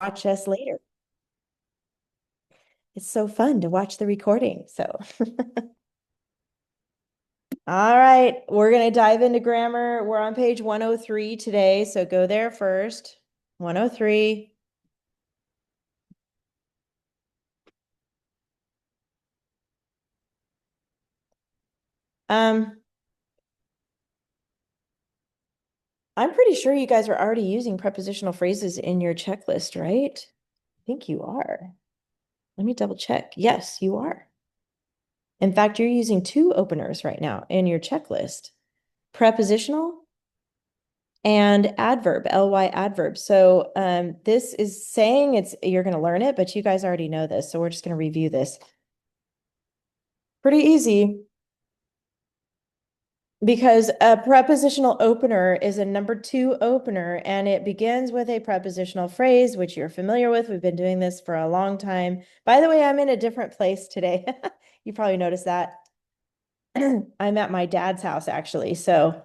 watch us later. It's so fun to watch the recording. So, all right, we're going to dive into grammar. We're on page 103 today. So go there first. 103. I'm pretty sure you guys are already using prepositional phrases in your checklist, right? I think you are. Let me double check. Yes, you are. In fact, you're using two openers right now in your checklist. Prepositional and adverb, ly adverb. So this is saying you're going to learn it, but you guys already know this. So we're just going to review this. Pretty easy because a prepositional opener is a number two opener and it begins with a prepositional phrase, which you're familiar with. We've been doing this for a long time. By the way, I'm in a different place today. You probably noticed that. I'm at my dad's house actually. So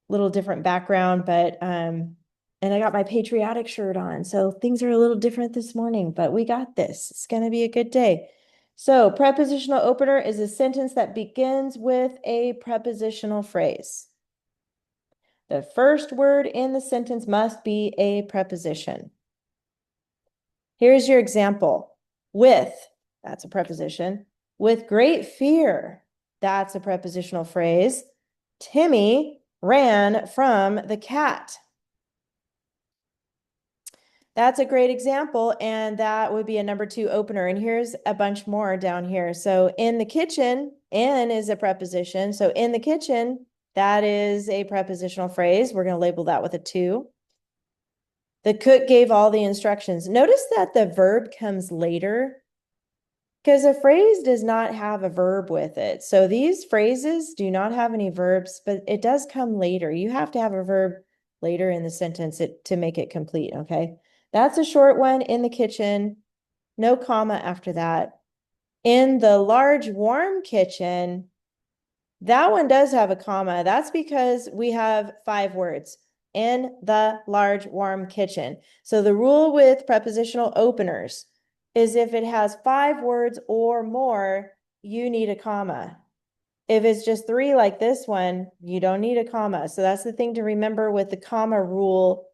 little different background, but and I got my patriotic shirt on. So things are a little different this morning, but we got this. It's going to be a good day. So prepositional opener is a sentence that begins with a prepositional phrase. The first word in the sentence must be a preposition. Here's your example. With, that's a preposition. With great fear, that's a prepositional phrase. Timmy ran from the cat. That's a great example, and that would be a number two opener. And here's a bunch more down here. So in the kitchen, in is a preposition. So in the kitchen, that is a prepositional phrase. We're going to label that with a two. The cook gave all the instructions. Notice that the verb comes later because a phrase does not have a verb with it. So these phrases do not have any verbs, but it does come later. You have to have a verb later in the sentence to make it complete, okay? That's a short one. In the kitchen, no comma after that. In the large warm kitchen, that one does have a comma. That's because we have 5 words. In the large warm kitchen. So the rule with prepositional openers is if it has 5 words or more, you need a comma. If it's just 3 like this one, you don't need a comma. So that's the thing to remember with the comma rule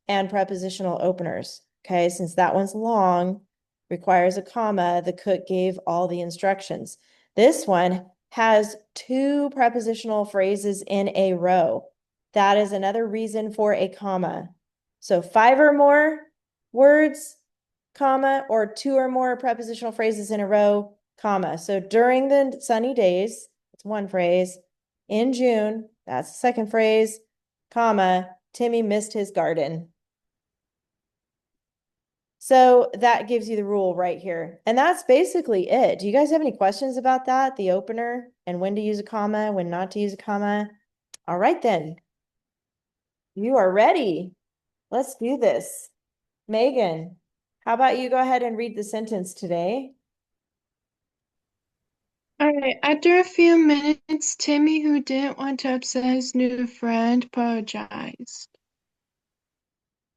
and prepositional openers. Okay, since that one's long, requires a comma, the cook gave all the instructions. This one has 2 prepositional phrases in a row. That is another reason for a comma. So 5 or more words, comma, or 2 or more prepositional phrases in a row, comma. So during the sunny days, it's one phrase. In June, that's the second phrase, comma, Timmy missed his garden. So that gives you the rule right here. And that's basically it. Do you guys have any questions about that? The opener and when to use a comma, when not to use a comma? All right, then. You are ready. Let's do this. Megan, how about you go ahead and read the sentence today? All right. After a few minutes, Timmy, who didn't want to upset his new friend, apologized.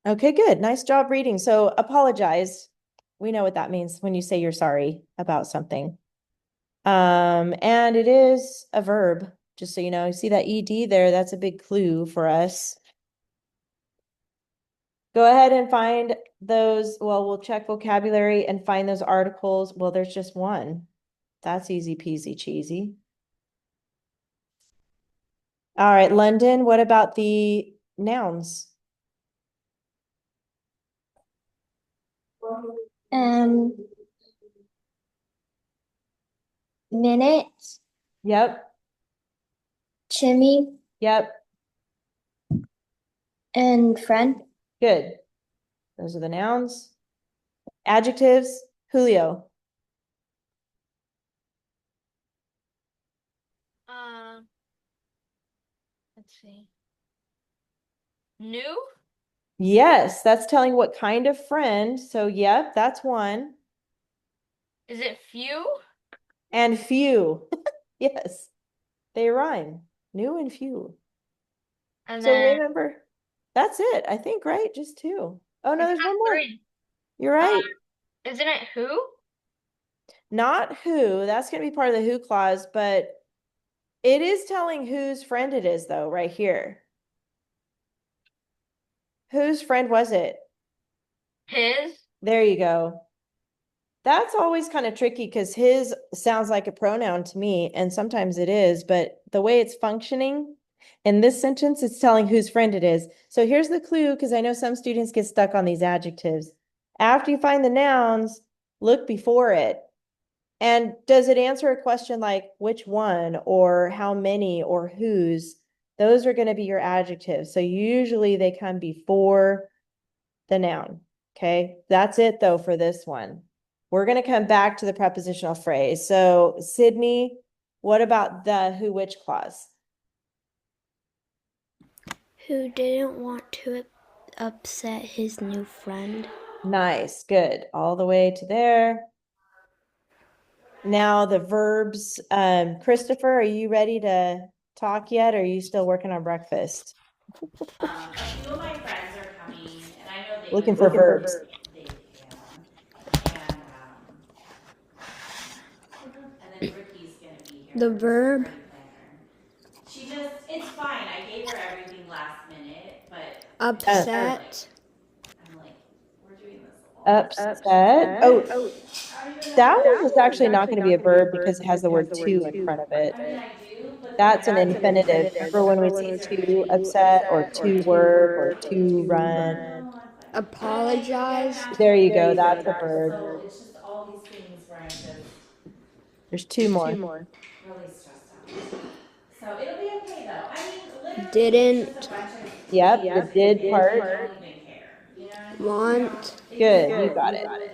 Okay, good. Nice job reading. So apologize. We know what that means when you say you're sorry about something. And it is a verb, just so you know. You see that ed there, that's a big clue for us. Go ahead and find those. Well, we'll check vocabulary and find those articles. Well, there's just one. That's easy peasy cheesy. All right, London, what about the nouns? Um, minute, Yep, Chimmy, yep, and friend. good. Those are the nouns. Adjectives, Julio. Uh, let's see. New? Yes, that's telling what kind of friend. So, yep, that's one. Is it few? And few. Yes, they rhyme. New and few. And So then remember, that's it, I think, right? Just two. Oh, no, it's there's not one more. three. You're right. Isn't it who? Not who, that's going to be part of the who clause, but it is telling whose friend it is, though, right here. Whose friend was it? His? There you go. That's always kind of tricky because his sounds like a pronoun to me, and sometimes it is, but the way it's functioning in this sentence, it's telling whose friend it is. So here's the clue, because I know some students get stuck on these adjectives. After you find the nouns, look before it. And does it answer a question like which one or how many or whose? Those are going to be your adjectives. So usually they come before the noun. Okay, that's it though for this one. We're going to come back to the prepositional phrase. So Sydney, what about the who which clause? Who didn't want to upset his new friend. Nice, good. All the way to there. Now the verbs, Christopher, are you ready to talk yet? Or are you still working on breakfast? A few of my friends are coming, and I know they Looking would for love verbs. They, yeah. And then Ricky's gonna be here. The verb. Party planner. She just, it's fine. I gave her everything last minute, but Upset. I'm like, we're doing this all. Upset. Oh, that one is actually not going to be a verb because it has the word to in front of it. I mean, I do, but That's an infinitive. Remember when we say to upset or to work or to run? Apologize. There you go. That's a verb. So it's just all these things where I'm just There's two more. really stressed out. So it'll be okay though. I mean, literally, Didn't. it's just a bunch of Yep, the did part. I don't even care. You know what I mean? Want. Good, you got it. And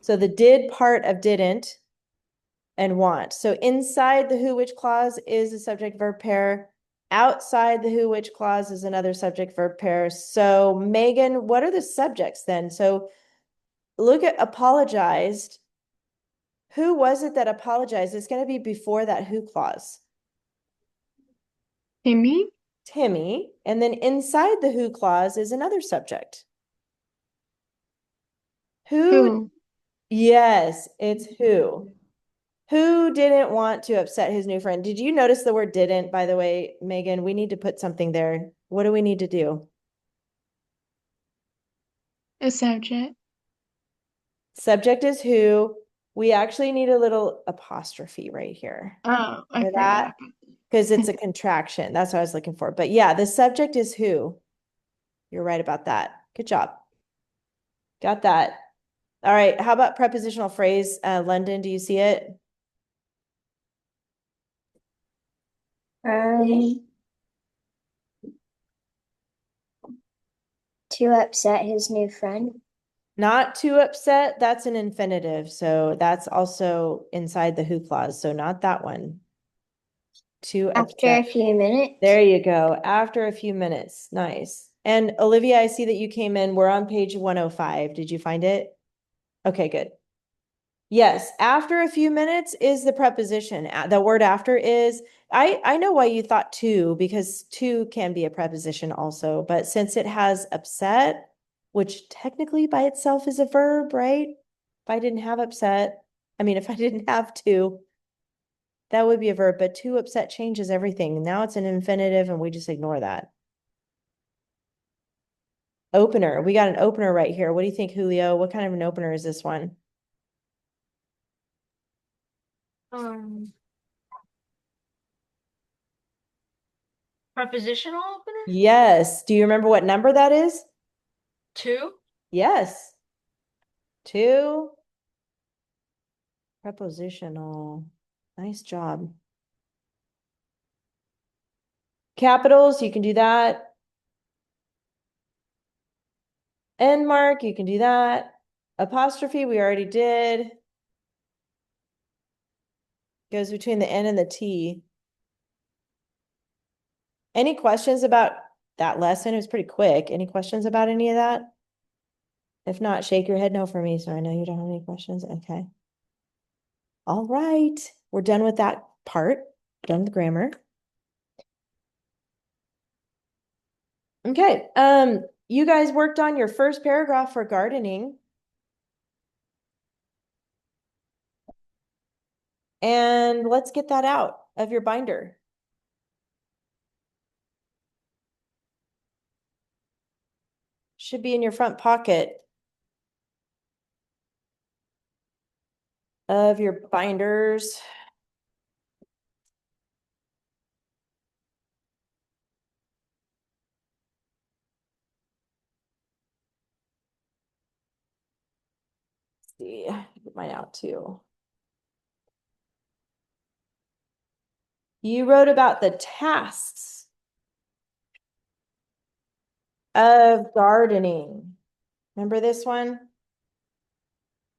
So the did part of didn't and want. So inside the who which clause is a subject verb pair. Outside the who which clause is another subject verb pair. So Megan, what are the subjects then? So look at apologized. Who was it that apologized? It's going to be before that who clause. Timmy? Timmy. And then inside the who clause is another subject. Who? Yes, it's who. Who didn't want to upset his new friend? Did you notice the word didn't, by the way, Megan? We need to put something there. What do we need to do? A subject. Subject is who. We actually need a little apostrophe right here. Oh, I For forgot that, about that. because it's a contraction. That's what I was looking for. But yeah, the subject is who. You're right about that. Good job. Got that. All right. How about prepositional phrase? London, do you see it? To upset his new friend. Not too upset. That's an infinitive. So that's also inside the who clause. So not that one. Too After a upset. few minutes. There you go. After a few minutes. Nice. And Olivia, I see that you came in. We're on page 105. Did you find it? Okay, good. Yes, after a few minutes is the preposition. The word after is, I know why you thought to, because to can be a preposition also, but since it has upset, which technically by itself is a verb, right? If I didn't have upset, if I didn't have to, that would be a verb, but to upset changes everything. Now it's an infinitive and we just ignore that. Opener, we got an opener right here. What do you think, Julio? What kind of an opener is this one? Prepositional opener? Yes. Do you remember what number that is? 2? Yes. 2. Prepositional. Nice job. Capitals, you can do that. End mark, you can do that. Apostrophe, we already did. Goes between the N and the T. Any questions about that lesson? It was pretty quick. Any questions about any of that? If not, shake your head no for me, so I know you don't have any questions. Okay. All right. We're done with that part. Done with grammar. Okay. you guys worked on your first paragraph for gardening. And let's get that out of your binder. Should be in your front pocket of your binders. Let's see, get mine out too. You wrote about the tasks of gardening. Remember this one?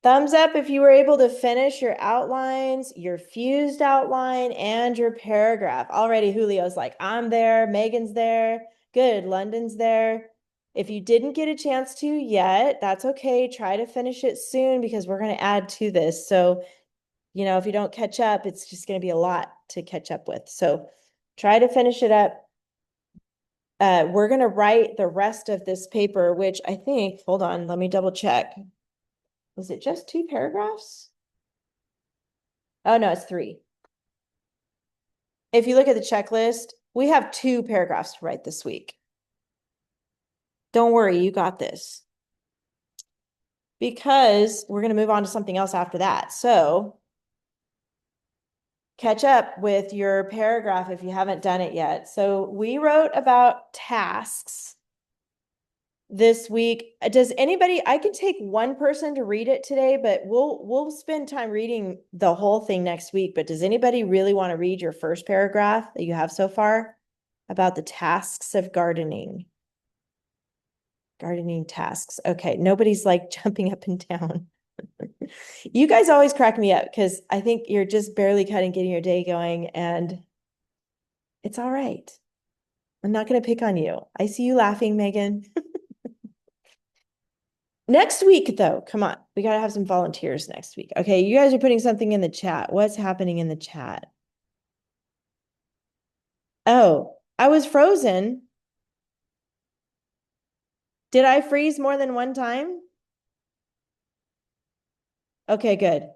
Thumbs up if you were able to finish your outlines, your fused outline, and your paragraph. Already Julio's like, I'm there, Megan's there. Good, London's there. If you didn't get a chance to yet, that's okay. Try to finish it soon because we're going to add to this. So, you know, if you don't catch up, it's just going to be a lot to catch up with. So try to finish it up. We're going to write the rest of this paper, which I think, hold on, let me double check. Was it just 2 paragraphs? Oh, no, it's 3. If you look at the checklist, we have 2 paragraphs to write this week. Don't worry, you got this. Because we're going to move on to something else after that. So catch up with your paragraph if you haven't done it yet. So we wrote about tasks this week. Does anybody, I can take one person to read it today, but we'll spend time reading the whole thing next week. But does anybody really want to read your first paragraph that you have so far about the tasks of gardening? Gardening tasks. Okay, nobody's like jumping up and down. You guys always crack me up because I think you're just barely cutting, getting your day going, and it's all right. I'm not going to pick on you. I see you laughing, Megan. Next week, though, come on. We got to have some volunteers next week. Okay, you guys are putting something in the chat. What's happening in the chat? Oh, I was frozen. Did I freeze more than one time? Okay, good.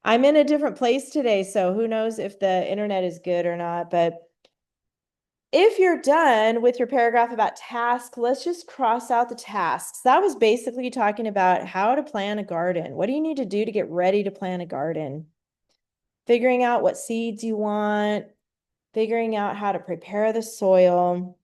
I'm in a different place today, so who knows if the internet is good or not, but if you're done with your paragraph about tasks, let's just cross out the tasks. That was basically talking about how to plant a garden. What do you need to do to get ready to plant a garden? Figuring out what seeds you want, figuring out how to prepare the soil,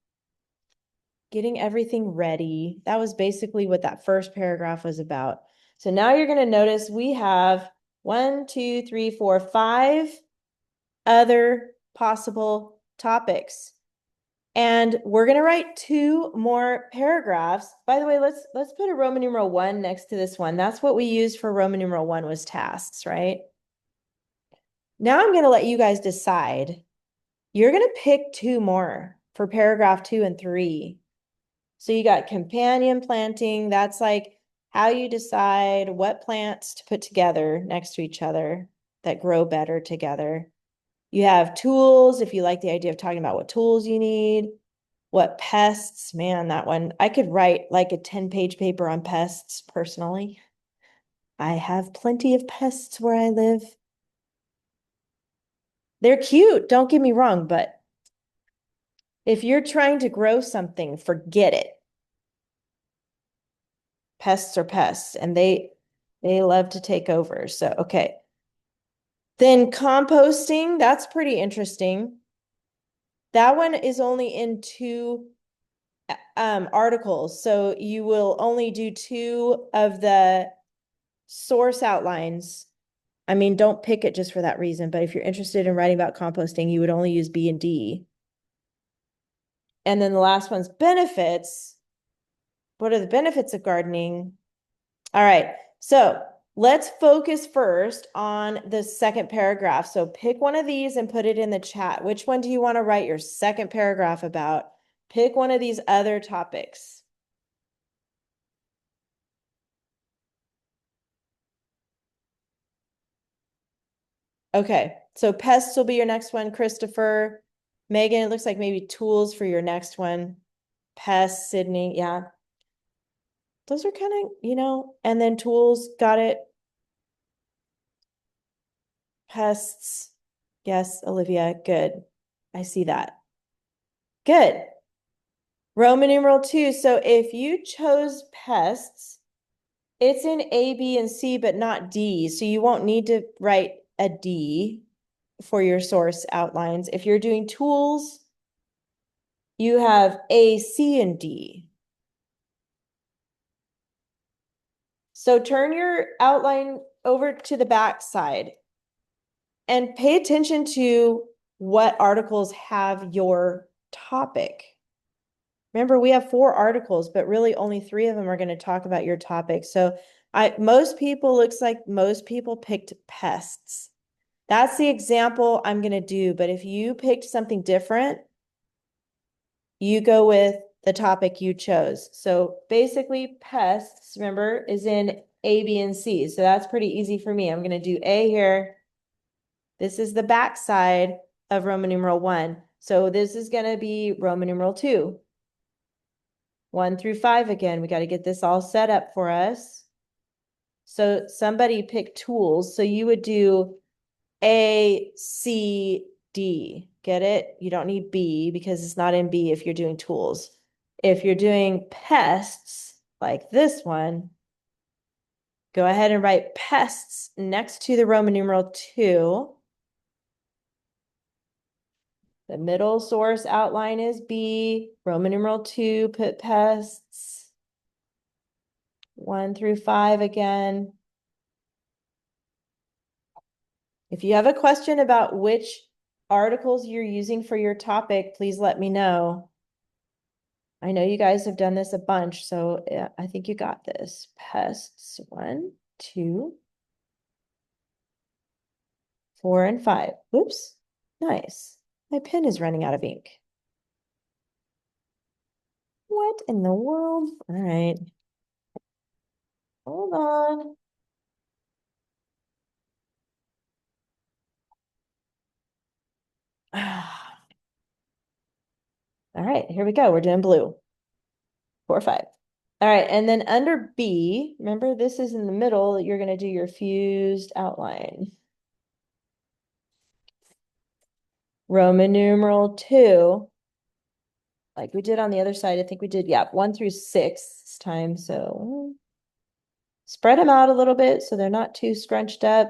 getting everything ready. That was basically what that first paragraph was about. So now you're going to notice we have 1, 2, 3, 4, 5 other possible topics. And we're going to write 2 more paragraphs. By the way, let's put a Roman numeral 1 next to this one. That's what we used for Roman numeral 1 was tasks, right? Now I'm going to let you guys decide. You're going to pick 2 more for paragraph 2 and 3. So you got companion planting. That's like how you decide what plants to put together next to each other that grow better together. You have tools, if you like the idea of talking about what tools you need. What pests, man, that one. I could write like a 10-page paper on pests personally. I have plenty of pests where I live. They're cute, don't get me wrong, but if you're trying to grow something, forget it. Pests are pests, and they love to take over. So, okay. Then composting, that's pretty interesting. That one is only in 2 articles. So you will only do 2 of the source outlines. I mean, don't pick it just for that reason, but if you're interested in writing about composting, you would only use B and D. And then the last one's benefits. What are the benefits of gardening? All right, so let's focus first on the second paragraph. So pick one of these and put it in the chat. Which one do you want to write your second paragraph about? Pick one of these other topics. Okay, so pests will be your next one, Christopher. Megan, it looks like maybe tools for your next one. Pests, Sydney, yeah. Those are kind of, and then tools, got it. Pests, yes, Olivia, good. I see that. Good. Roman numeral 2. So if you chose pests, it's in A, B, and C, but not D. So you won't need to write a D for your source outlines. If you're doing tools, you have A, C, and D. So turn your outline over to the back side and pay attention to what articles have your topic. Remember, we have 4 articles, but really only 3 of them are going to talk about your topic. So looks like most people picked pests. That's the example I'm going to do. But if you picked something different, you go with the topic you chose. So basically pests, remember, is in A, B, and C. So that's pretty easy for me. I'm going to do A here. This is the back side of Roman numeral 1. So this is going to be Roman numeral 2. 1 through 5 again. We got to get this all set up for us. So somebody picked tools. So you would do A, C, D. Get it? You don't need B because it's not in B if you're doing tools. If you're doing pests, like this one, go ahead and write pests next to the Roman numeral 2. The middle source outline is B. Roman numeral 2, put pests. 1 through 5 again. If you have a question about which articles you're using for your topic, please let me know. I know you guys have done this a bunch, so yeah, I think you got this. Pests, 1, 2, 4, and 5. Oops, nice. My pen is running out of ink. What in the world? All right. Hold on. All right, here we go. We're doing blue. 4, 5. All right, and then under B, remember this is in the middle, you're going to do your fused outline. Roman numeral 2, like we did on the other side, I think we did, 1 through 6 this time. So spread them out a little bit so they're not too scrunched up.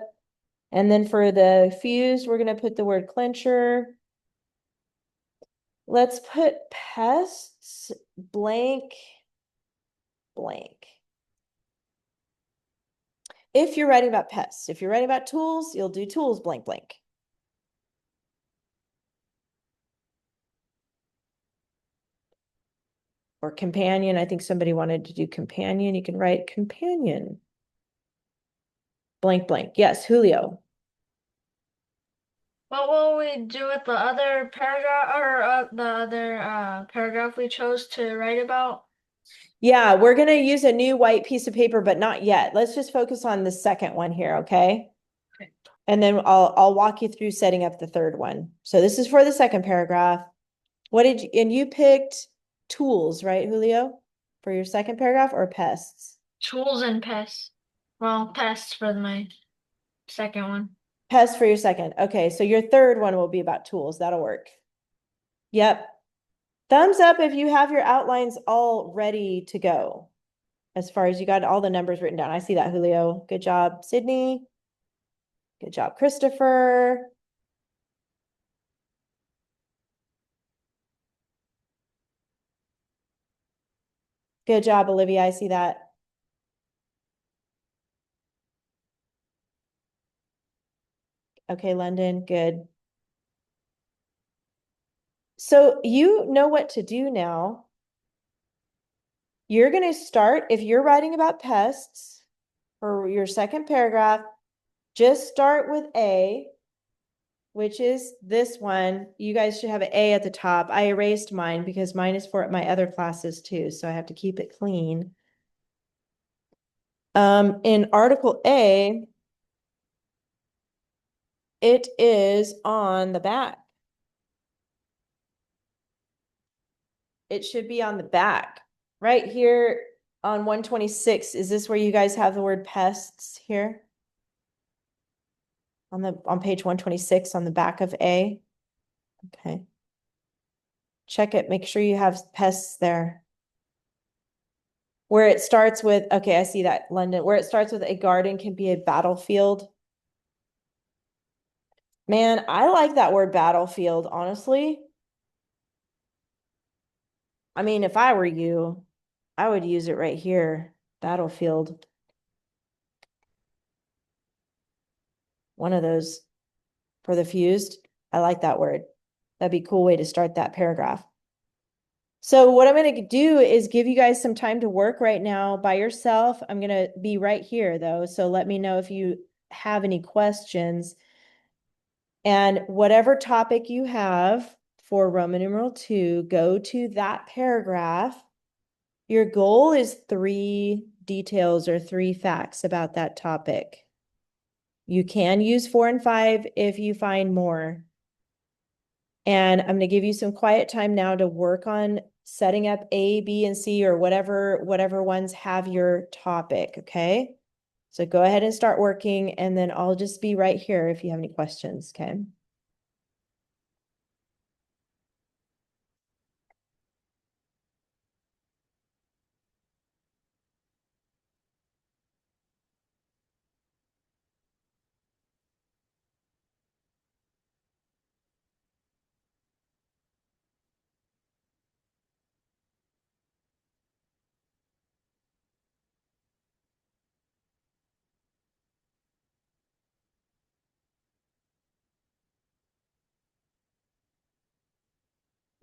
And then for the fused, we're going to put the word clincher. Let's put pests, blank, blank. If you're writing about pests, if you're writing about tools, you'll do tools, blank, blank. Or companion, I think somebody wanted to do companion. You can write companion. Blank, blank. Yes, Julio. What will we do with the other paragraph or the other paragraph we chose to write about? Yeah, we're going to use a new white piece of paper, but not yet. Let's just focus on the second one here, okay? Okay. And then I'll walk you through setting up the third one. So this is for the second paragraph. And you picked tools, right, Julio? For your second paragraph or pests? Tools and pests. Well, pests for my second one. Pests for your second. Okay, so your third one will be about tools. That'll work. Yep. Thumbs up if you have your outlines all ready to go. As far as you got all the numbers written down. I see that, Julio. Good job, Sydney. Good job, Christopher. Good job, Olivia. I see that. Okay, London, good. So you know what to do now. You're going to start, if you're writing about pests for your second paragraph, just start with A, which is this one. You guys should have an A at the top. I erased mine because mine is for my other classes too, so I have to keep it clean. In Article A, it is on the back. it should be on the back. Right here on 126, is this where you guys have the word pests here? On page 126 on the back of A? Okay. Check it, make sure you have pests there. Where it starts with, okay, I see that, London, where it starts with a garden can be a battlefield. Man, I like that word battlefield, honestly. I mean, if I were you, I would use it right here, battlefield. One of those for the fused. I like that word. That'd be a cool way to start that paragraph. So what I'm going to do is give you guys some time to work right now by yourself. I'm going to be right here though. So let me know if you have any questions. And whatever topic you have for Roman numeral 2, go to that paragraph. Your goal is 3 details or 3 facts about that topic. You can use 4 and 5 if you find more. And I'm going to give you some quiet time now to work on setting up A, B, and C, or whatever ones have your topic, okay? So go ahead and start working, and then I'll just be right here if you have any questions, okay?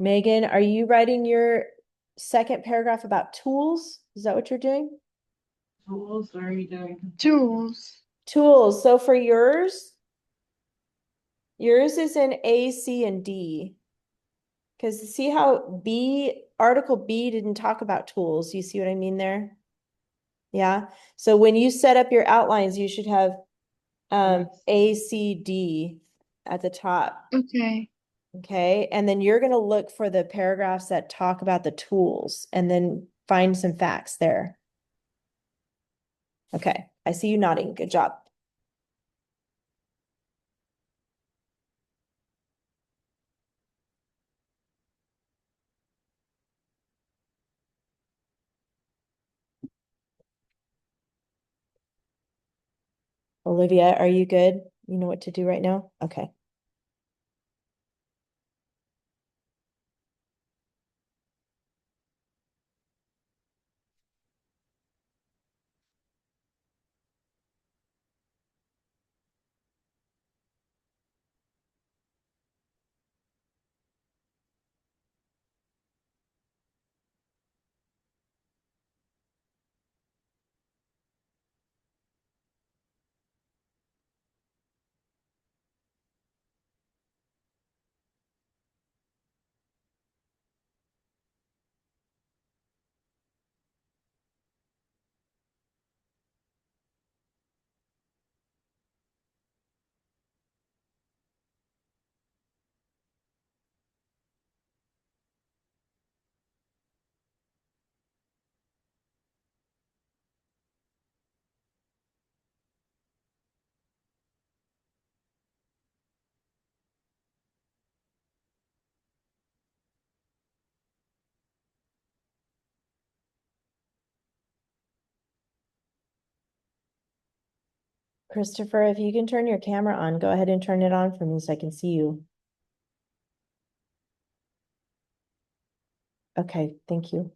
Megan, are you writing your second paragraph about tools? Is that what you're doing? Tools. Tools. So for yours is in A, C, and D. Because see how article B didn't talk about tools. You see what I mean there? Yeah. So when you set up your outlines, you should have A, C, D at the top. Okay. Okay. And then you're going to look for the paragraphs that talk about the tools and then find some facts there. Okay. I see you nodding. Good job. Olivia, are you good? You know what to do right now? Okay. Christopher, if you can turn your camera on, go ahead and turn it on for me so I can see you. Okay, thank you.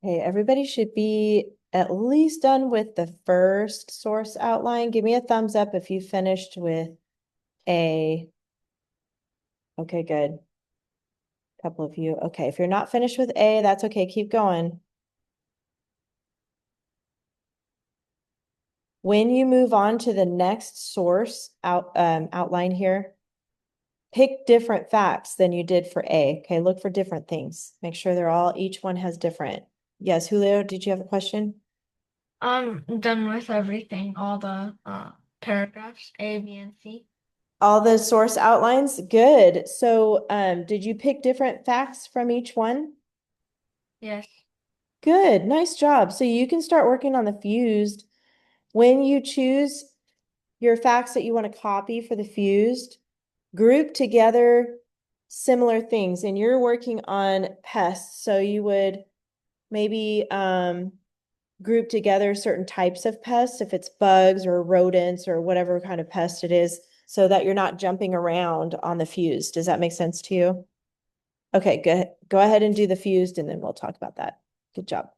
Okay, everybody should be at least done with the first source outline. Give me a thumbs up if you finished with A. Okay, good. Couple of you. Okay, if you're not finished with A, that's okay. Keep going. When you move on to the next source outline here, pick different facts than you did for A. Okay, look for different things. Make sure they're all, each one has different. Yes, Julio, did you have a question? I'm done with everything, all the paragraphs, A, B, and C. All the source outlines? Good. So, did you pick different facts from each one? Yes. Good, nice job. So you can start working on the fused. When you choose your facts that you want to copy for the fused, group together similar things. And you're working on pests, so you would maybe group together certain types of pests, if it's bugs or rodents or whatever kind of pest it is, so that you're not jumping around on the fused. Does that make sense to you? Okay, good. Go ahead and do the fused and then we'll talk about that. Good job.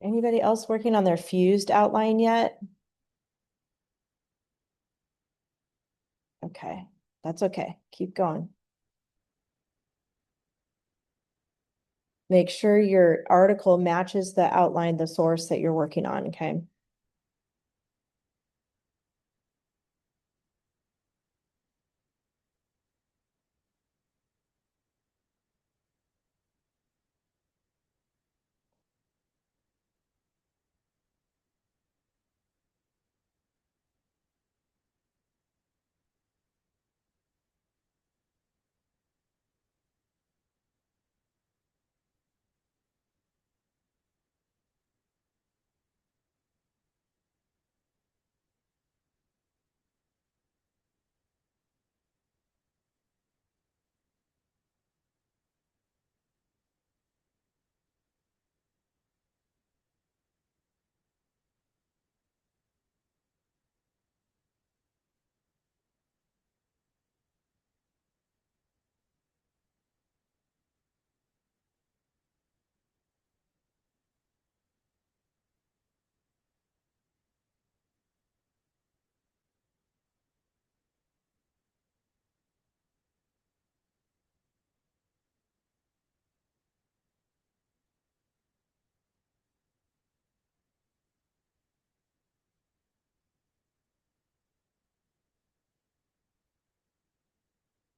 Anybody else working on their fused outline yet? Okay, that's okay. Keep going. Make sure your article matches the outline, the source that you're working on, okay?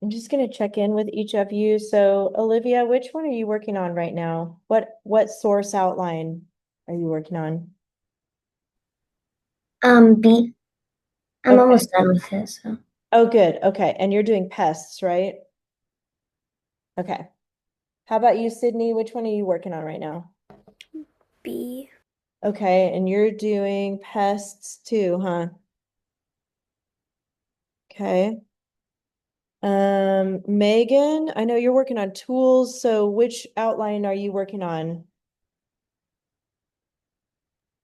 I'm just gonna check in with each of you. So Olivia, which one are you working on right now? What source outline are you working on? B. I'm Okay. almost done with it, so. Oh, good. Okay. And you're doing pests, right? Okay. How about you, Sydney? Which one are you working on right now? B. Okay. And you're doing pests too, huh? Okay. Megan, I know you're working on tools, so which outline are you working on?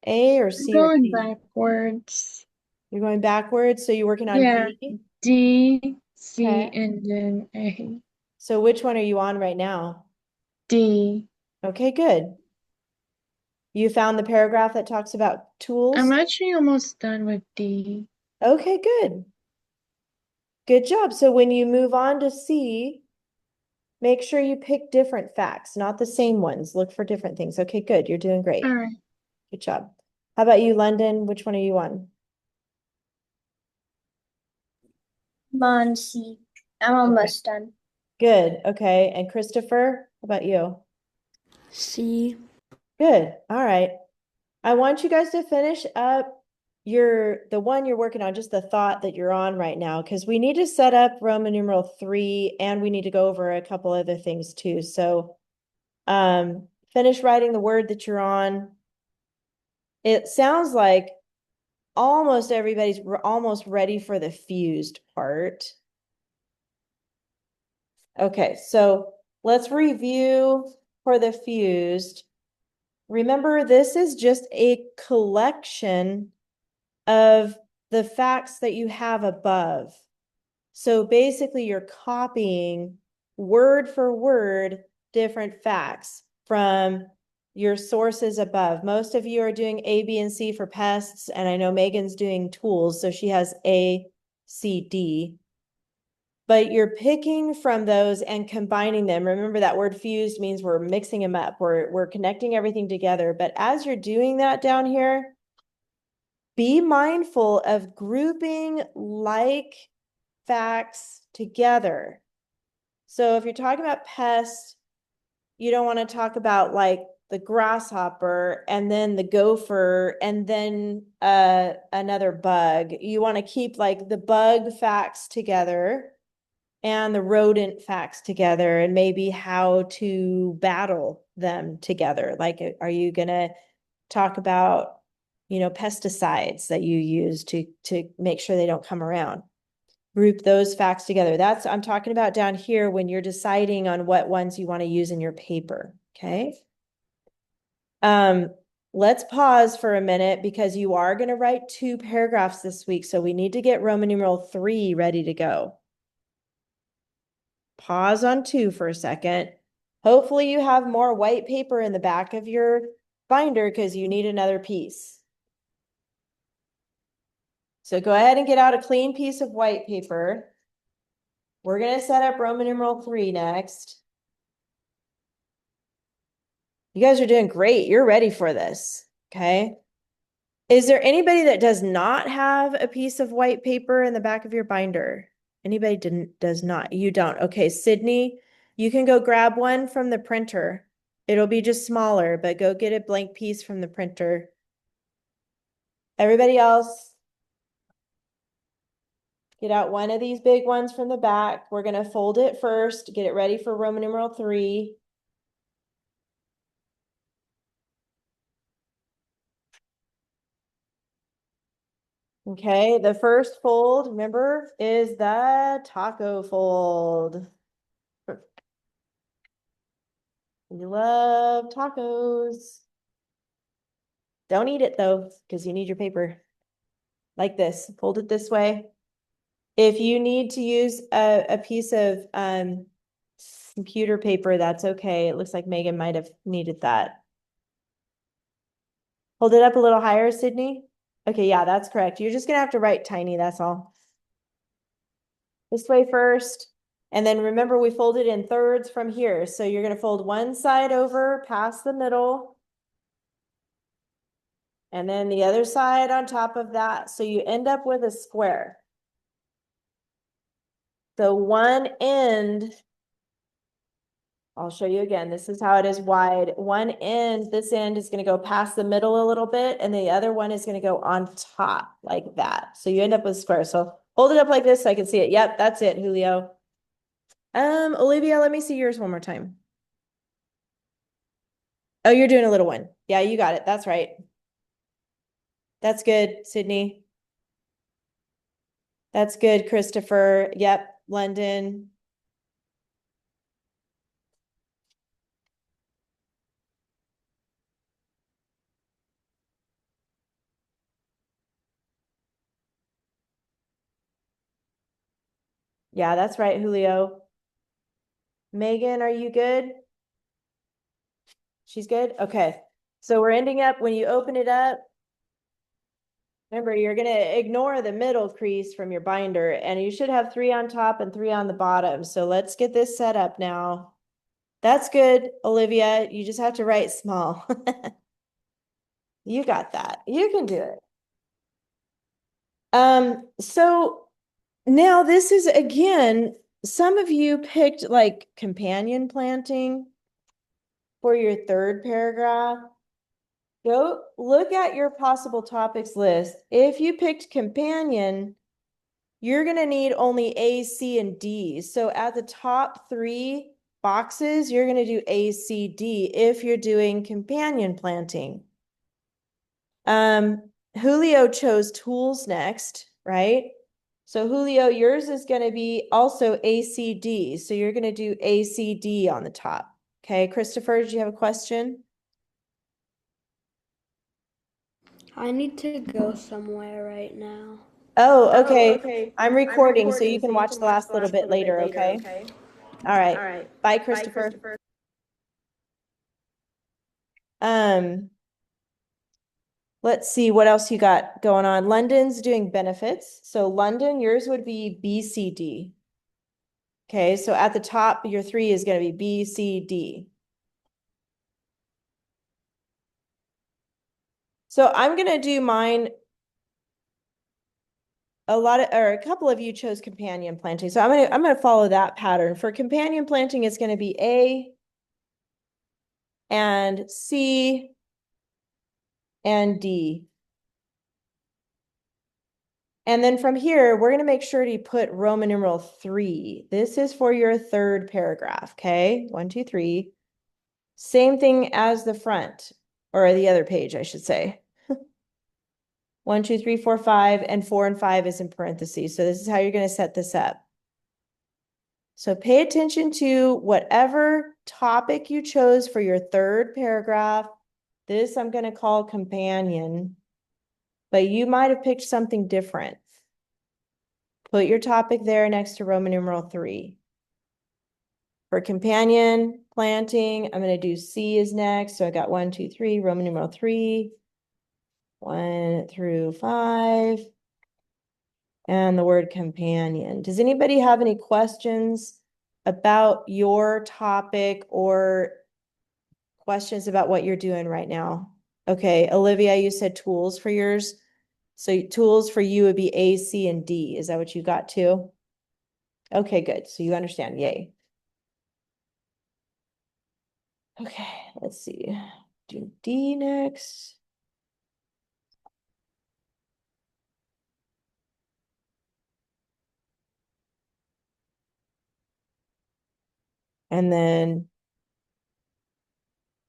A or I'm C or going D? backwards. You're going backwards, so you're working on Yeah, D? D, C, Okay. and then A. So which one are you on right now? D. Okay, good. You found the paragraph that talks about tools? I'm actually almost done with D. Okay, good. Good job. So when you move on to C, make sure you pick different facts, not the same ones. Look for different things. Okay, good. You're doing great. All right. Good job. How about you, London? Which one are you on? I'm on C. I'm almost done. Good. Okay. And Christopher, how about you? C. Good. All right. I want you guys to finish up the one you're working on, just the thought that you're on right now, because we need to set up Roman numeral 3 and we need to go over a couple other things too. So finish writing the word that you're on. It sounds like almost everybody's almost ready for the fused part. Okay, so let's review for the fused. Remember, this is just a collection of the facts that you have above. So basically, you're copying word for word different facts from your sources above. Most of you are doing A, B, and C for pests, and I know Megan's doing tools, so she has A, C, D. But you're picking from those and combining them. Remember that word fused means we're mixing them up. We're connecting everything together. But as you're doing that down here, be mindful of grouping like facts together. So if you're talking about pests, you don't want to talk about like the grasshopper and then the gopher and then another bug. You want to keep like the bug facts together and the rodent facts together and maybe how to battle them together. Like, are you going to talk about, pesticides that you use to make sure they don't come around? Group those facts together. That's I'm talking about down here when you're deciding on what ones you want to use in your paper. Okay. Let's pause for a minute because you are going to write 2 paragraphs this week. So we need to get Roman numeral 3 ready to go. Pause on 2 for a second. Hopefully you have more white paper in the back of your binder because you need another piece. So go ahead and get out a clean piece of white paper. We're going to set up Roman numeral 3 next. You guys are doing great. You're ready for this. Okay. Is there anybody that does not have a piece of white paper in the back of your binder? Anybody does not? You don't. Okay, Sydney, you can go grab one from the printer. It'll be just smaller, but go get a blank piece from the printer. Everybody else, get out one of these big ones from the back. We're going to fold it first, get it ready for Roman numeral 3. Okay, the first fold, remember, is the taco fold. We love tacos. Don't eat it though, because you need your paper. Like this, fold it this way. If you need to use a piece of computer paper, that's okay. It looks like Megan might have needed that. Hold it up a little higher, Sydney. Okay, yeah, that's correct. You're just gonna have to write tiny, that's all. This way first. And then remember, we folded in thirds from here. So you're gonna fold one side over past the middle. And then the other side on top of that. So you end up with a square. So one end, I'll show you again. This is how it is wide. One end, this end is going to go past the middle a little bit, and the other one is going to go on top like that. So you end up with square. So Hold it up like this so I can see it. Yep, that's it, Julio. Olivia, let me see yours one more time. Oh, you're doing a little one. Yeah, you got it. That's right. That's good, Sydney. That's good, Christopher. Yep, London. Yeah, that's right, Julio. Megan, are you good? She's good? Okay. So we're ending up, when you open it up, remember, you're going to ignore the middle crease from your binder, and you should have 3 on top and 3 on the bottom. So let's get this set up now. That's good, Olivia. You just have to write small. You got that. You can do it. So now this is, again, some of you picked like companion planting for your third paragraph. Go look at your possible topics list. If you picked companion, you're going to need only A, C, and D. So at the top 3 boxes, you're going to do A, C, D if you're doing companion planting. Julio chose tools next, right? So Julio, yours is going to be also ACD. So you're going to do ACD on the top. Okay, Christopher, did you have a question? I need to go somewhere right now. Oh, okay. I'm recording, so you can watch the last little bit later, okay? All right. Bye, Christopher. Let's see what else you got going on. London's doing benefits. So London, yours would be BCD. Okay, so at the top, your 3 is going to be BCD. So I'm going to do mine. A couple of you chose companion planting. So I'm going to follow that pattern. For companion planting, it's going to be A and C and D. And then from here, we're going to make sure to put Roman numeral 3. This is for your third paragraph, okay? 1, 2, 3. Same thing as the front, or the other page, I should say. 1, 2, 3, 4, 5, and 4 and 5 is in parentheses. So this is how you're going to set this up. So pay attention to whatever topic you chose for your third paragraph. This I'm going to call companion, but you might have picked something different. Put your topic there next to Roman numeral 3. For companion planting, I'm going to do C is next. So I got 1, 2, 3, Roman numeral 3, 1 through 5, and the word companion. Does anybody have any questions about your topic or questions about what you're doing right now? Okay, Olivia, you said tools for yours. So tools for you would be A, C, and D. Is that what you got too? Okay, good. So you understand. Yay. Okay, let's see. Do D next. And then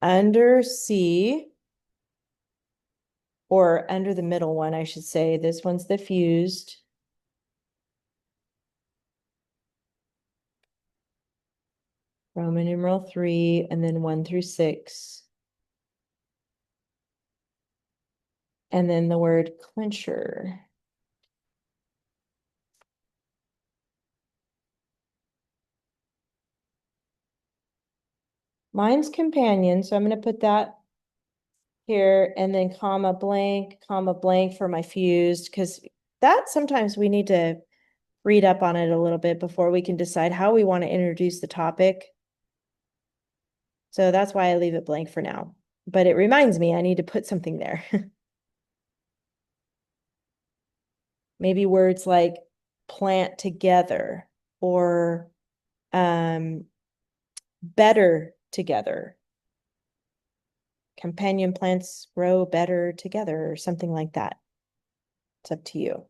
under C, or under the middle one, I should say, this one's the fused. Roman numeral 3, and then 1 through 6. And then the word clincher. Mine's companion, so I'm going to put that here, and then comma blank for my fused, because that sometimes we need to read up on it a little bit before we can decide how we want to introduce the topic. So that's why I leave it blank for now. But it reminds me I need to put something there. Maybe words like plant together or better together. Companion plants grow better together or something like that. It's up to you.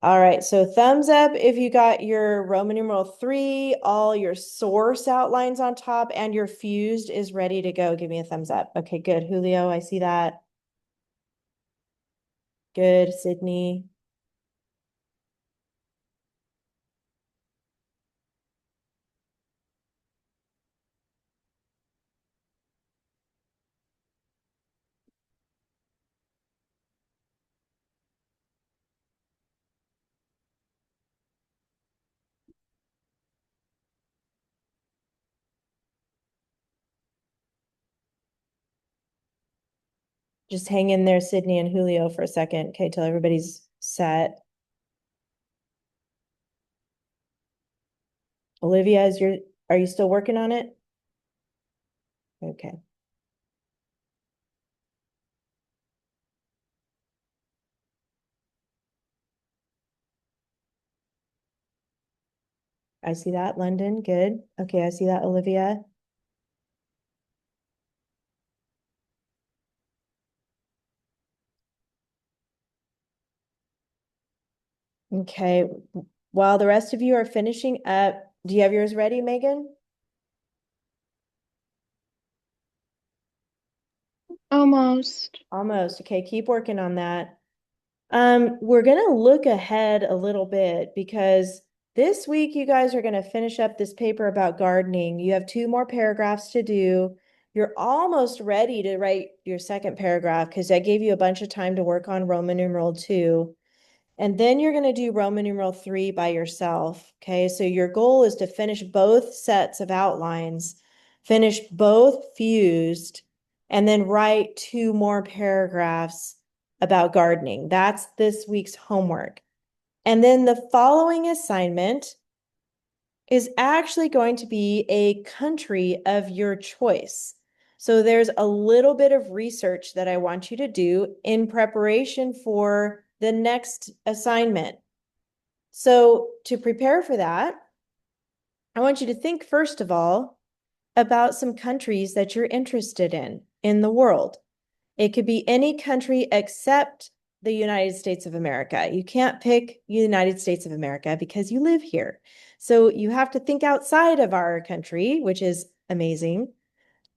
All right, so thumbs up if you got your Roman numeral 3, all your source outlines on top, and your fused is ready to go. Give me a thumbs up. Okay, good. Julio, I see that. Good, Sydney. Just hang in there, Sydney and Julio, for a second, okay, till everybody's set. Olivia, are you still working on it? Okay. I see that, London. Good. Okay, I see that, Olivia. Okay. While the rest of you are finishing up, do you have yours ready, Megan? Almost. Almost. Okay, keep working on that. We're gonna look ahead a little bit because this week you guys are gonna finish up this paper about gardening. You have 2 more paragraphs to do. You're almost ready to write your second paragraph because I gave you a bunch of time to work on Roman numeral 2. And then you're gonna do Roman numeral 3 by yourself. Okay, so your goal is to finish both sets of outlines, finish both fused, and then write 2 more paragraphs about gardening. That's this week's homework. And then the following assignment is actually going to be a country of your choice. So there's a little bit of research that I want you to do in preparation for the next assignment. So to prepare for that, I want you to think first of all about some countries that you're interested in the world. It could be any country except the United States of America. You can't pick United States of America because you live here. So you have to think outside of our country, which is amazing.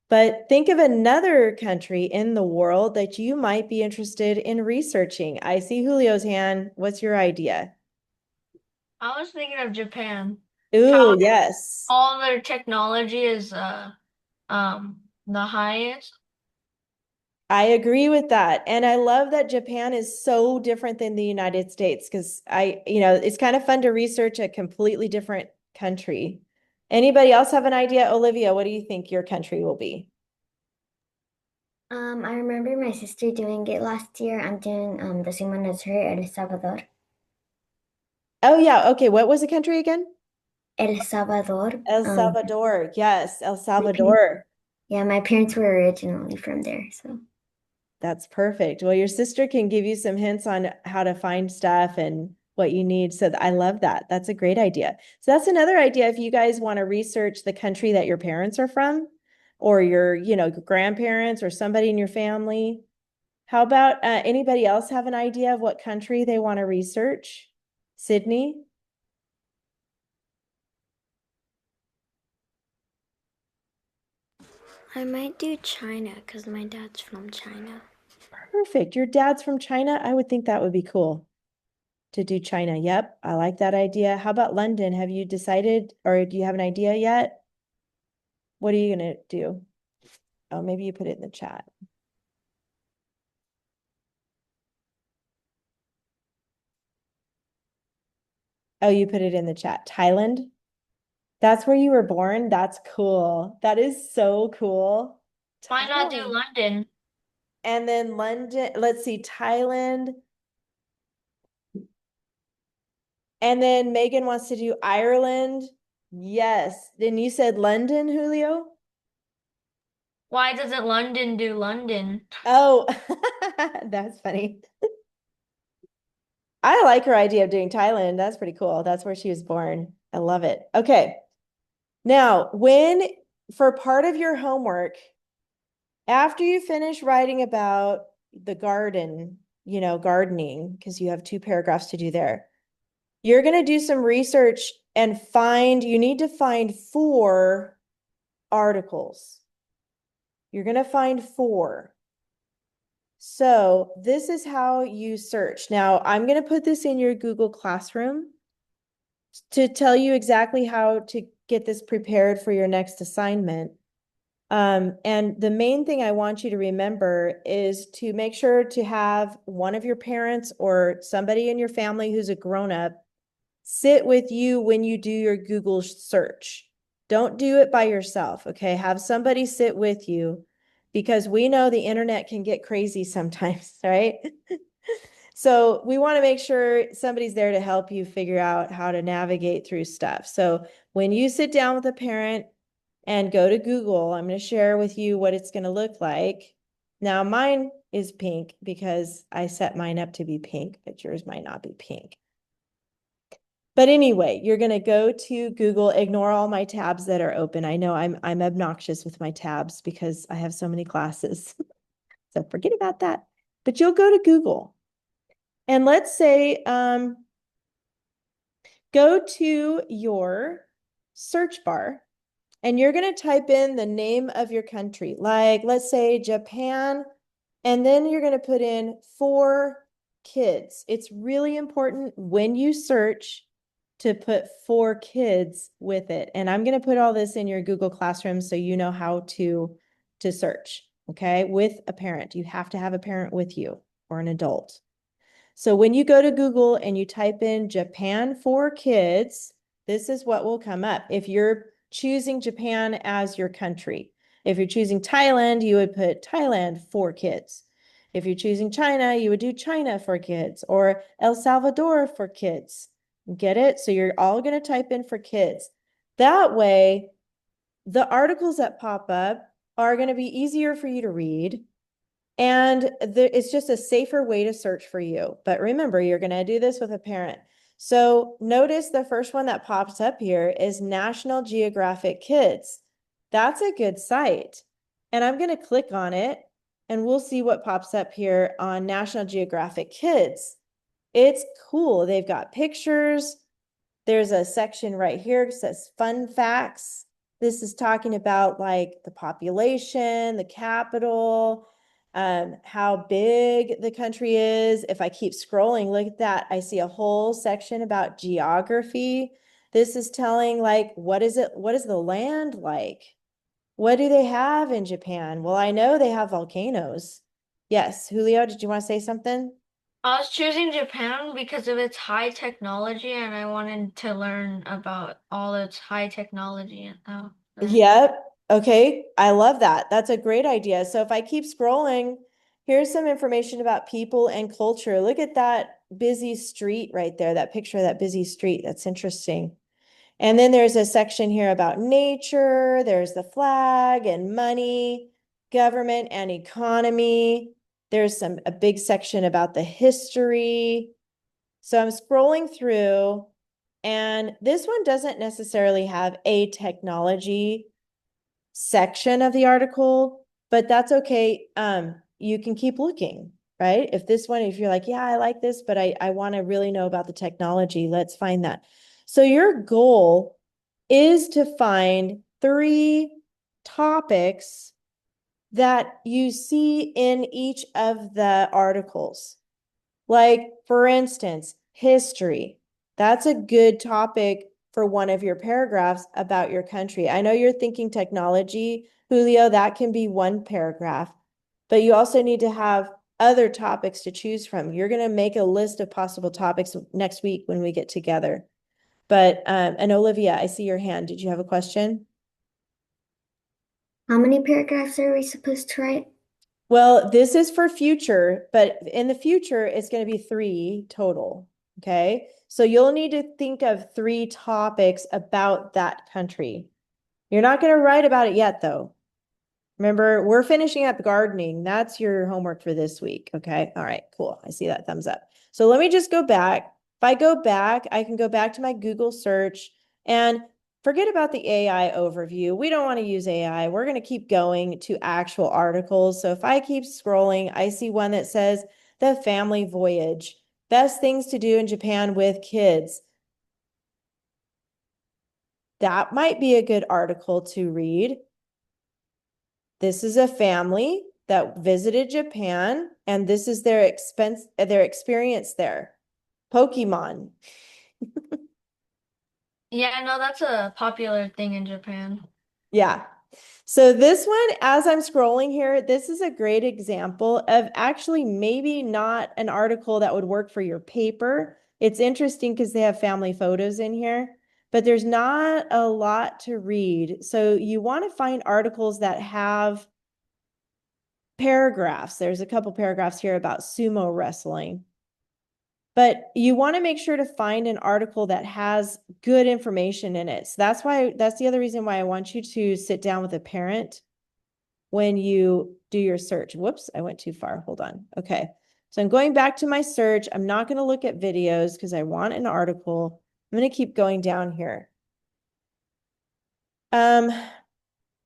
But think of another country in the world that you might be interested in researching. I see Julio's hand. What's your idea? I was thinking of Japan. Ooh, How yes. all their technology is the highest. I agree with that. And I love that Japan is so different than the United States because it's kind of fun to research a completely different country. Anybody else have an idea? Olivia, what do you think your country will be? I remember my sister doing it last year. I'm doing the same one as her, El Salvador. Oh, yeah. Okay. What was the country again? El Salvador. El Um, Salvador. Yes, El my parents, Salvador. yeah, my parents were originally from there, so. That's perfect. Well, your sister can give you some hints on how to find stuff and what you need. So I love that. That's a great idea. So that's another idea if you guys want to research the country that your parents are from or your, grandparents or somebody in your family. How about anybody else have an idea of what country they want to research? Sydney? I might do China because my dad's from China. Perfect. Your dad's from China? I would think that would be cool to do China. Yep, I like that idea. How about London? Have you decided or do you have an idea yet? What are you gonna do? Oh, maybe you put it in the chat. Oh, you put it in the chat. Thailand? That's where you were born? That's cool. That is so cool. Why not do Thailand. London? And then London, let's see, Thailand. And then Megan wants to do Ireland. Yes. Then you said London, Julio? Why doesn't London do London? Oh, that's funny. I like her idea of doing Thailand. That's pretty cool. That's where she was born. I love it. Okay. Now, for part of your homework, after you finish writing about the gardening, because you have 2 paragraphs to do there, You're going to do some research and you need to find 4 articles. You're going to find 4. So this is how you search. Now, I'm going to put this in your Google Classroom to tell you exactly how to get this prepared for your next assignment. And the main thing I want you to remember is to make sure to have one of your parents or somebody in your family who's a grown-up sit with you when you do your Google search. Don't do it by yourself, okay? Have somebody sit with you because we know the internet can get crazy sometimes, right? So we want to make sure somebody's there to help you figure out how to navigate through stuff. So when you sit down with a parent and go to Google, I'm going to share with you what it's going to look like. Now, mine is pink because I set mine up to be pink, but yours might not be pink. But anyway, you're going to go to Google, ignore all my tabs that are open. I know I'm obnoxious with my tabs because I have so many classes. So forget about that. But you'll go to Google. And let's say go to your search bar and you're going to type in the name of your country. Like, let's say Japan, and then you're going to put in 4 kids. It's really important when you search to put 4 kids with it. And I'm going to put all this in your Google Classroom so you know how to search, okay? With a parent. You have to have a parent with you or an adult. So when you go to Google and you type in Japan for kids, this is what will come up. If you're choosing Japan as your country, if you're choosing Thailand, you would put Thailand for kids. If you're choosing China, you would do China for kids or El Salvador for kids. Get it? So you're all going to type in for kids. That way, the articles that pop up are going to be easier for you to read. And it's just a safer way to search for you. But remember, you're going to do this with a parent. So notice the first one that pops up here is National Geographic Kids. That's a good site. And I'm going to click on it and we'll see what pops up here on National Geographic Kids. It's cool. They've got pictures. There's a section right here that says fun facts. This is talking about like the population, the capital, how big the country is. If I keep scrolling, look at that. I see a whole section about geography. This is telling like, what is the land like? What do they have in Japan? Well, I know they have volcanoes. Yes, Julio, did you want to say something? I was choosing Japan because of its high technology, and I wanted to learn about all its high technology and how. Yep. Okay. I love that. That's a great idea. So if I keep scrolling, here's some information about people and culture. Look at that busy street right there, that picture of that busy street. That's interesting. And then there's a section here about nature. There's the flag and money, government and economy. There's a big section about the history. So I'm scrolling through, and this one doesn't necessarily have a technology section of the article, but that's okay. You can keep looking, right? If you're like, yeah, I like this, but I want to really know about the technology, let's find that. So your goal is to find 3 topics that you see in each of the articles. Like, for instance, history. That's a good topic for one of your paragraphs about your country. I know you're thinking technology, Julio, that can be one paragraph, but you also need to have other topics to choose from. You're going to make a list of possible topics next week when we get together. But, and Olivia, I see your hand. Did you have a question? How many paragraphs are we supposed to write? Well, this is for future, but in the future, it's going to be 3 total. Okay. So you'll need to think of 3 topics about that country. You're not going to write about it yet, though. Remember, we're finishing up gardening. That's your homework for this week. Okay. All right, cool. I see that thumbs up. So let me just go back. If I go back, I can go back to my Google search and forget about the AI overview. We don't want to use AI. We're going to keep going to actual articles. So if I keep scrolling, I see one that says the family voyage, best things to do in Japan with kids. That might be a good article to read. This is a family that visited Japan, and this is their experience there. Pokemon. Yeah, no, that's a popular thing in Japan. Yeah. So this one, as I'm scrolling here, this is a great example of actually maybe not an article that would work for your paper. It's interesting because they have family photos in here, but there's not a lot to read. So you want to find articles that have paragraphs. There's a couple paragraphs here about sumo wrestling. But you want to make sure to find an article that has good information in it. So that's the other reason why I want you to sit down with a parent when you do your search. Whoops, I went too far. Hold on. Okay. So I'm going back to my search. I'm not going to look at videos because I want an article. I'm going to keep going down here.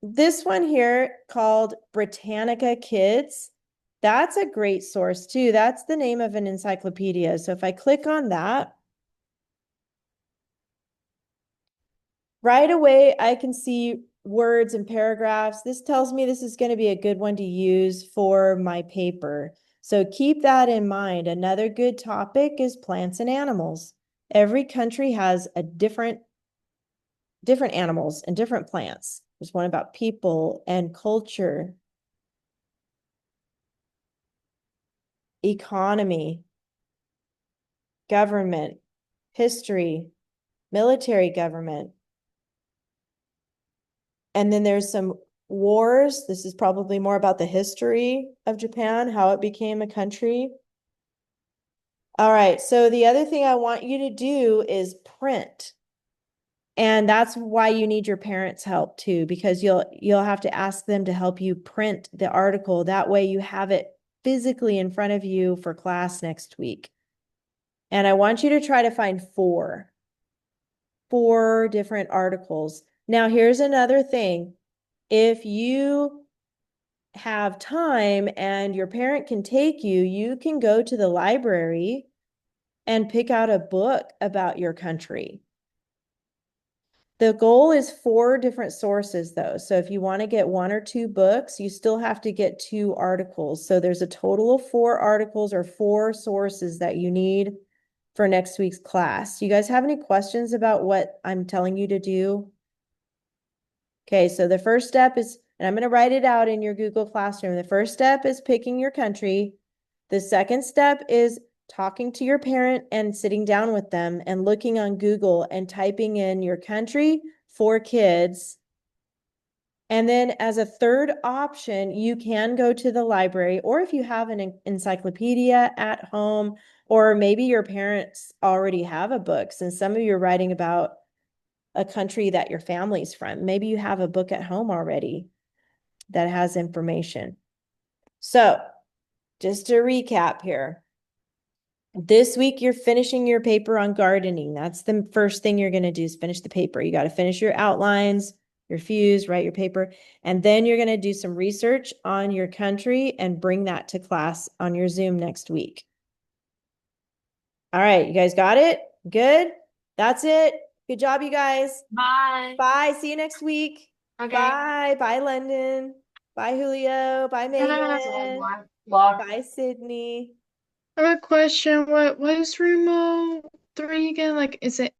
This one here called Britannica Kids. That's a great source too. That's the name of an encyclopedia. So if I click on that, right away, I can see words and paragraphs. This tells me this is going to be a good one to use for my paper. So keep that in mind. Another good topic is plants and animals. Every country has a different animals and different plants. There's one about people and culture, economy, government, history, military government. And then there's some wars. This is probably more about the history of Japan, how it became a country. All right, so the other thing I want you to do is print. And that's why you need your parents' help too, because you'll have to ask them to help you print the article. That way you have it physically in front of you for class next week. And I want you to try to find four different articles. Now, here's another thing. If you have time and your parent can take you, you can go to the library and pick out a book about your country. The goal is 4 different sources though. So if you want to get 1 or 2 books, you still have to get 2 articles. So there's a total of 4 articles or 4 sources that you need for next week's class. Do you guys have any questions about what I'm telling you to do? Okay, so the first step is, and I'm going to write it out in your Google Classroom. The first step is picking your country. The second step is talking to your parent and sitting down with them and looking on Google and typing in your country for kids. And then as a third option, you can go to the library, or if you have an encyclopedia at home, or maybe your parents already have a book, since some of you are writing about a country that your family's from. Maybe you have a book at home already that has information. So just to recap here, this week you're finishing your paper on gardening. That's the first thing you're going to do is finish the paper. You got to finish your outlines, your fuse, write your paper, and then you're going to do some research on your country and bring that to class on your Zoom next week. All right, you guys got it? Good? That's it. Good job, you guys. Bye. Bye. See you next week. Okay. Bye. Bye, London. Bye, Julio. Bye, Megan. Bye, Sydney. I have a question. What is remote 3 again? Like, is it